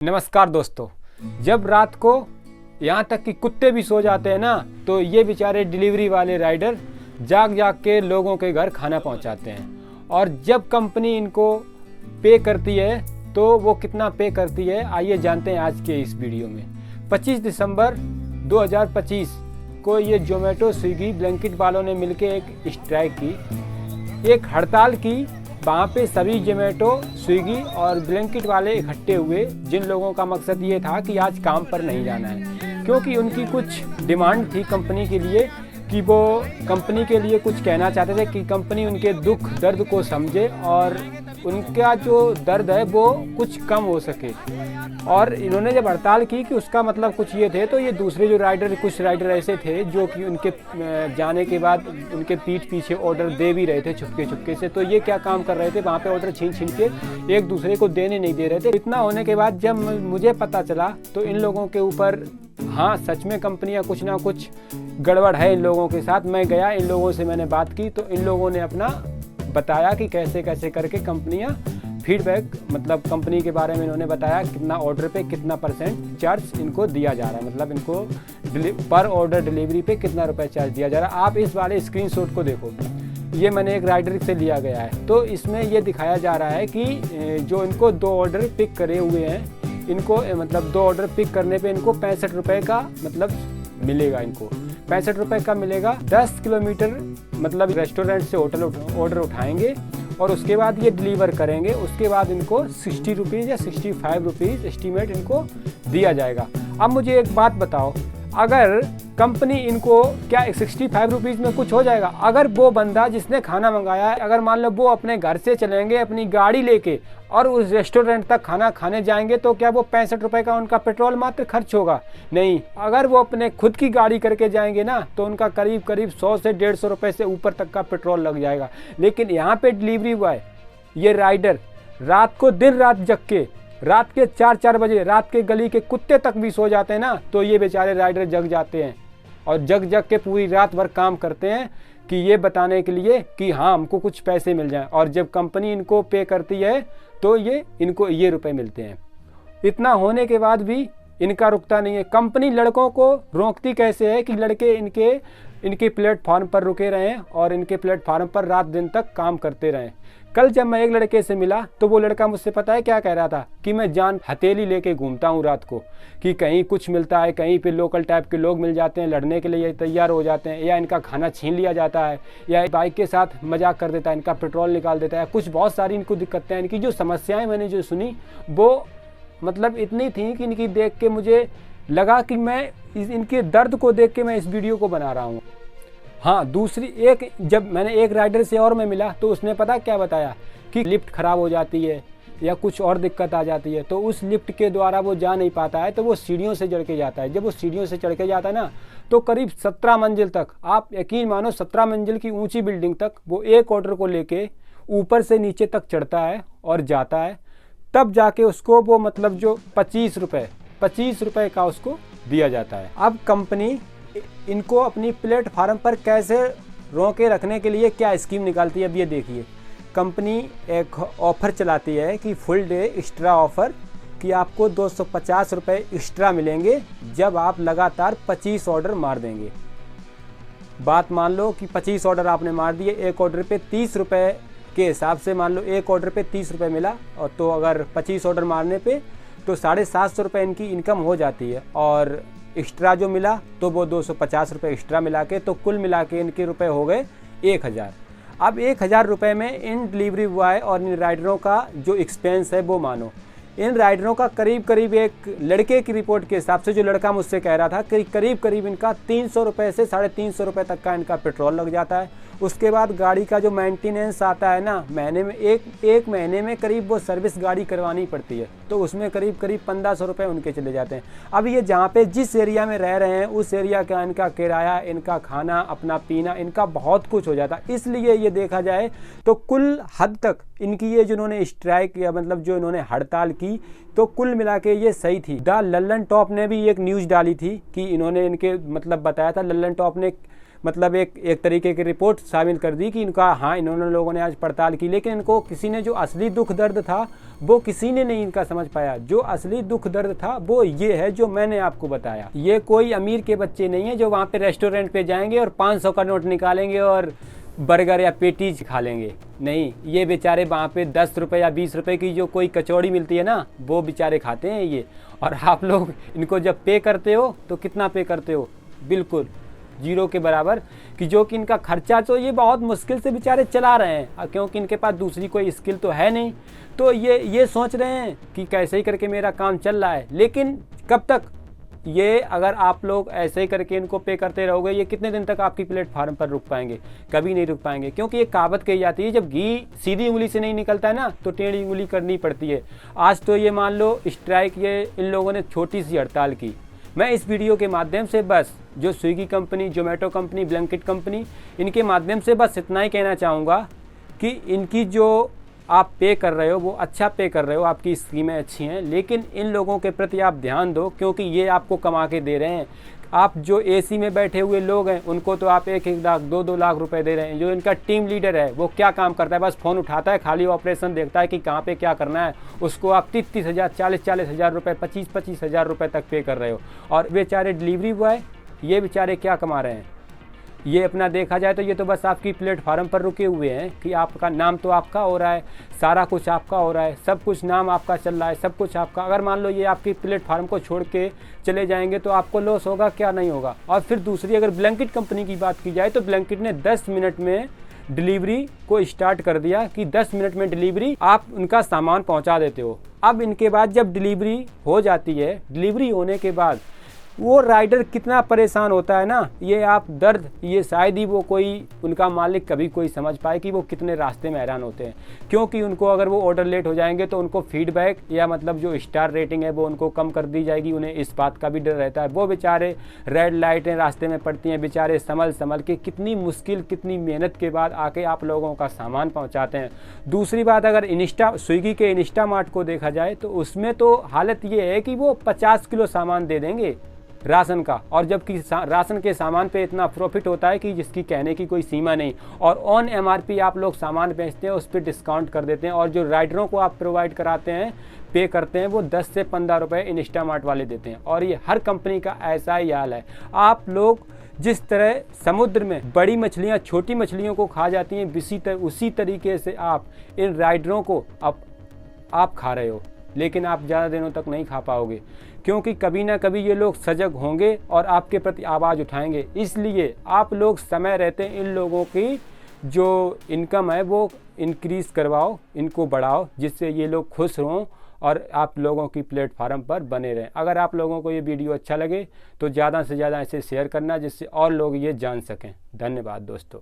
नमस्कार दोस्तों। जब रात को यहाँ तक कि कुत्ते भी सो जाते हैं ना, तो ये बेचारे डिलीवरी वाले राइडर जाग जाग के लोगों के घर खाना पहुँचाते हैं। और जब कंपनी इनको पे करती है तो वो कितना पे करती है, आइए जानते हैं आज के इस वीडियो में। 25 दिसंबर 2025 को ये जोमेटो, स्विगी, ब्लिंकिट वालों ने मिलकर एक स्ट्राइक की, एक हड़ताल की। वहाँ पे सभी जोमेटो, स्विगी और ब्लिंकिट वाले इकट्ठे हुए, जिन लोगों का मकसद ये था कि आज काम पर नहीं जाना है, क्योंकि उनकी कुछ डिमांड थी कंपनी के लिए कि वो कंपनी के लिए कुछ कहना चाहते थे कि कंपनी उनके दुख दर्द को समझे और उनका जो दर्द है वो कुछ कम हो सके। और इन्होंने जब हड़ताल की कि उसका मतलब कुछ ये थे, तो ये दूसरे जो राइडर, कुछ राइडर ऐसे थे जो कि उनके जाने के बाद उनके पीठ पीछे ऑर्डर दे भी रहे थे छुपके छुपके से। तो ये क्या काम कर रहे थे, वहाँ पे ऑर्डर छीन छीन के एक दूसरे को देने नहीं दे रहे थे। इतना होने के बाद जब मुझे पता चला तो इन लोगों के ऊपर, हाँ सच में कंपनियां कुछ ना कुछ गड़बड़ है इन लोगों के साथ। मैं गया, इन लोगों से मैंने बात की, तो इन लोगों ने अपना बताया कि कैसे कैसे करके कंपनियां फीडबैक, मतलब कंपनी के बारे में इन्होंने बताया कितना ऑर्डर पे कितना % चार्ज इनको दिया जा रहा है, मतलब इनको पर ऑर्डर डिलीवरी पे कितना रुपए चार्ज दिया जा रहा है। आप इस वाले स्क्रीनशॉट को देखो, ये मैंने एक राइडर से लिया गया है। तो इसमें ये दिखाया जा रहा है कि जो इनको 2 ऑर्डर पिक करे हुए हैं, इनको मतलब 2 ऑर्डर पिक करने पे इनको 65 रुपये का मतलब मिलेगा। इनको 65 रुपये का मिलेगा। 10 किलोमीटर मतलब रेस्टोरेंट से होटल ऑर्डर उठाएंगे और उसके बाद ये डिलीवर करेंगे। उसके बाद इनको 60 रुपीज़ या 65 रुपीज़ एस्टीमेट इनको दिया जाएगा। अब मुझे एक बात बताओ, अगर कंपनी इनको क्या 65 रुपीज़ में कुछ हो जाएगा? अगर वो बंदा जिसने खाना मंगाया है, अगर मान लो वो अपने घर से चलेंगे अपनी गाड़ी लेके और उस रेस्टोरेंट तक खाना खाने जाएंगे, तो क्या वो 65 रुपये का उनका पेट्रोल मात्र खर्च होगा? नहीं। अगर वो अपने खुद की गाड़ी करके जाएंगे ना, तो उनका करीब करीब 100 से 150 रुपये से ऊपर तक का पेट्रोल लग जाएगा। लेकिन यहाँ पे डिलीवरी बॉय, ये राइडर रात को दिन रात जग के, रात के 4-4 बजे रात के गली के कुत्ते तक भी सो जाते हैं ना, तो ये बेचारे राइडर जग जाते हैं और जग जग के पूरी रात भर काम करते हैं कि ये बताने के लिए कि हाँ हमको कुछ पैसे मिल जाएं। और जब कंपनी इनको पे करती है तो ये इनको ये रुपए मिलते हैं। इतना होने के बाद भी इनका रुकता नहीं है। कंपनी लड़कों को रोकती कैसे है कि लड़के इनके प्लेटफॉर्म पर रुके रहें और इनके प्लेटफॉर्म पर रात दिन तक काम करते रहें। कल जब मैं एक लड़के से मिला तो वो लड़का मुझसे पता है क्या कह रहा था कि मैं जान हथेली लेके घूमता हूँ रात को, कि कहीं कुछ मिलता है, कहीं पे लोकल टाइप के लोग मिल जाते हैं, लड़ने के लिए तैयार हो जाते हैं, या इनका खाना छीन लिया जाता है, या बाइक के साथ मजाक कर देता है, इनका पेट्रोल निकाल देता है। कुछ बहुत सारी इनको दिक्कतें हैं। इनकी जो समस्याएँ मैंने जो सुनी वो मतलब इतनी थी कि इनकी देख के मुझे लगा कि मैं इनके दर्द को देख के मैं इस वीडियो को बना रहा हूँ। हाँ, दूसरी एक, जब मैंने एक राइडर से और मैं मिला तो उसने पता क्या बताया कि लिफ्ट ख़राब हो जाती है या कुछ और दिक्कत आ जाती है, तो उस लिफ्ट के द्वारा वो जा नहीं पाता है, तो वो सीढ़ियों से चढ़ के जाता है। जब वो सीढ़ियों से चढ़ के जाता है ना, तो करीब 17 मंजिल तक, आप यकीन मानो 17 मंजिल की ऊंची बिल्डिंग तक वो एक ऑर्डर को लेके ऊपर से नीचे तक चढ़ता है और जाता है। तब जाके उसको वो मतलब जो 25 रुपये का उसको दिया जाता है। अब कंपनी इनको अपनी प्लेटफार्म पर कैसे रोके रखने के लिए क्या स्कीम निकालती है, अब ये देखिए। कंपनी एक ऑफ़र चलाती है कि फुल डे एक्स्ट्रा ऑफ़र, कि आपको 250 रुपये एक्स्ट्रा मिलेंगे जब आप लगातार 25 ऑर्डर मार देंगे। बात मान लो कि 25 ऑर्डर आपने मार दिए, एक ऑर्डर पे 30 रुपये के हिसाब से मान लो एक ऑर्डर पे 30 रुपये मिला, और तो अगर 25 ऑर्डर मारने पे तो 750 रुपये इनकी इनकम हो जाती है। और एक्स्ट्रा जो मिला तो वो 250 रुपये एक्स्ट्रा मिला के, तो कुल मिला के इनके रुपए हो गए 1000। अब 1000 रुपये में इन डिलीवरी बॉय और इन राइडरों का जो एक्सपेंस है वो मानो, इन राइडरों का करीब करीब, एक लड़के की रिपोर्ट के हिसाब से, जो लड़का मुझसे कह रहा था कि करीब करीब इनका 300 रुपये से 350 रुपये तक का इनका पेट्रोल लग जाता है। उसके बाद गाड़ी का जो मेंटेनेंस आता है ना, महीने में एक महीने में करीब वो सर्विस गाड़ी करवानी पड़ती है, तो उसमें करीब करीब 1500 रुपये उनके चले जाते हैं। अब ये जहाँ पे जिस एरिया में रह रहे हैं उस एरिया का इनका किराया, इनका खाना, अपना पीना, इनका बहुत कुछ हो जाता है। इसलिए ये देखा जाए तो कुल हद तक इनकी ये जिन्होंने स्ट्राइक या मतलब जो इन्होंने हड़ताल की, तो कुल मिला के ये सही थी। द लल्लन टॉप ने भी एक न्यूज़ डाली थी कि इन्होंने इनके मतलब बताया था, लल्लन टॉप ने मतलब एक तरीके की रिपोर्ट शामिल कर दी कि इनका हाँ इन्होंने लोगों ने आज पड़ताल की, लेकिन इनको किसी ने जो असली दुख दर्द था वो किसी ने नहीं इनका समझ पाया। जो असली दुख दर्द था वो ये है जो मैंने आपको बताया। ये कोई अमीर के बच्चे नहीं है जो वहाँ पे रेस्टोरेंट पे जाएंगे और 500 का नोट निकालेंगे और बर्गर या पेटीज खा लेंगे। नहीं, ये बेचारे वहाँ पे 10 रुपये या 20 रुपये की जो कोई कचौड़ी मिलती है ना, वो बेचारे खाते हैं ये। और आप लोग इनको जब पे करते हो तो कितना पे करते हो? बिल्कुल जीरो के बराबर, कि जो कि इनका खर्चा तो ये बहुत मुश्किल से बेचारे चला रहे हैं, क्योंकि इनके पास दूसरी कोई स्किल तो है नहीं। तो ये सोच रहे हैं कि कैसे ही करके मेरा काम चल रहा है। लेकिन कब तक ये, अगर आप लोग ऐसे ही करके इनको पे करते रहोगे, ये कितने दिन तक आपकी प्लेटफार्म पर रुक पाएंगे? कभी नहीं रुक पाएंगे, क्योंकि ये कहावत कही जाती है, जब घी सीधी उंगली से नहीं निकलता है ना तो टेढ़ी उंगली करनी पड़ती है। आज तो ये मान लो स्ट्राइक, ये इन लोगों ने छोटी सी हड़ताल की। मैं इस वीडियो के माध्यम से बस जो Swiggy company, Zomato company, blanket company, इनके माध्यम से बस इतना ही कहना चाहूँगा कि इनकी जो आप पे कर रहे हो वो अच्छा पे कर रहे हो, आपकी स्कीमें अच्छी हैं, लेकिन इन लोगों के प्रति आप ध्यान दो, क्योंकि ये आपको कमा के दे रहे हैं। आप जो एसी में बैठे हुए लोग हैं उनको तो आप 1-1 लाख 2-2 लाख रुपए दे रहे हैं। जो इनका टीम लीडर है वो क्या काम करता है? बस फ़ोन उठाता है, खाली ऑपरेशन देखता है कि कहाँ पे क्या करना है। उसको आप 30-30 हज़ार, 40-40 हज़ार रुपये, 25-25 हज़ार रुपये तक पे कर रहे हो। और बेचारे डिलीवरी बॉय, ये बेचारे क्या कमा रहे हैं? ये अपना देखा जाए तो ये तो बस आपकी प्लेटफार्म पर रुके हुए हैं कि आपका नाम तो आपका हो रहा है, सारा कुछ आपका हो रहा है, सब कुछ नाम आपका चल रहा है, सब कुछ आपका। अगर मान लो ये आपकी प्लेटफार्म को छोड़ के चले जाएंगे तो आपको लॉस होगा, क्या नहीं होगा? और फिर दूसरी, अगर ब्लैंकेट कंपनी की बात की जाए तो ब्लैंकेट ने 10 मिनट में डिलीवरी को स्टार्ट कर दिया कि 10 मिनट में डिलीवरी, आप उनका सामान पहुंचा देते हो। अब इनके बाद जब डिलीवरी हो जाती है, डिलीवरी होने के बाद वो राइडर कितना परेशान होता है ना, ये आप दर्द, ये शायद ही वो कोई उनका मालिक कभी कोई समझ पाए कि वो कितने रास्ते में हैरान होते हैं। क्योंकि उनको अगर वो ऑर्डर लेट हो जाएंगे तो उनको फीडबैक या मतलब जो स्टार रेटिंग है वो उनको कम कर दी जाएगी। उन्हें इस बात का भी डर रहता है। वो बेचारे रेड लाइटें रास्ते में पड़ती हैं, बेचारे संभल के कितनी मुश्किल, कितनी मेहनत के बाद आके आप लोगों का सामान पहुँचाते हैं। दूसरी बात, अगर स्विगी के इंस्टामार्ट को देखा जाए तो उसमें तो हालत ये है कि वो 50 किलो सामान दे देंगे राशन का, और जबकि राशन के सामान पे इतना प्रॉफिट होता है कि जिसकी कहने की कोई सीमा नहीं। और ऑन एमआरपी आप लोग सामान बेचते हैं, उस पर डिस्काउंट कर देते हैं, और जो राइडरों को आप प्रोवाइड कराते हैं, पे करते हैं, वो 10 से 15 रुपये इंस्टामार्ट वाले देते हैं। और ये हर कंपनी का ऐसा ही हाल है। आप लोग जिस तरह समुद्र में बड़ी मछलियाँ छोटी मछलियों को खा जाती हैं, उसी तरीके से आप इन राइडरों को आप खा रहे हो। लेकिन आप ज़्यादा दिनों तक नहीं खा पाओगे, क्योंकि कभी ना कभी ये लोग सजग होंगे और आपके प्रति आवाज़ उठाएंगे। इसलिए आप लोग समय रहते इन लोगों की जो इनकम है वो इंक्रीज़ करवाओ, इनको बढ़ाओ, जिससे ये लोग खुश हों और आप लोगों की प्लेटफार्म पर बने रहें। अगर आप लोगों को ये वीडियो अच्छा लगे तो ज़्यादा से ज़्यादा इसे शेयर करना, जिससे और लोग ये जान सकें। धन्यवाद दोस्तों।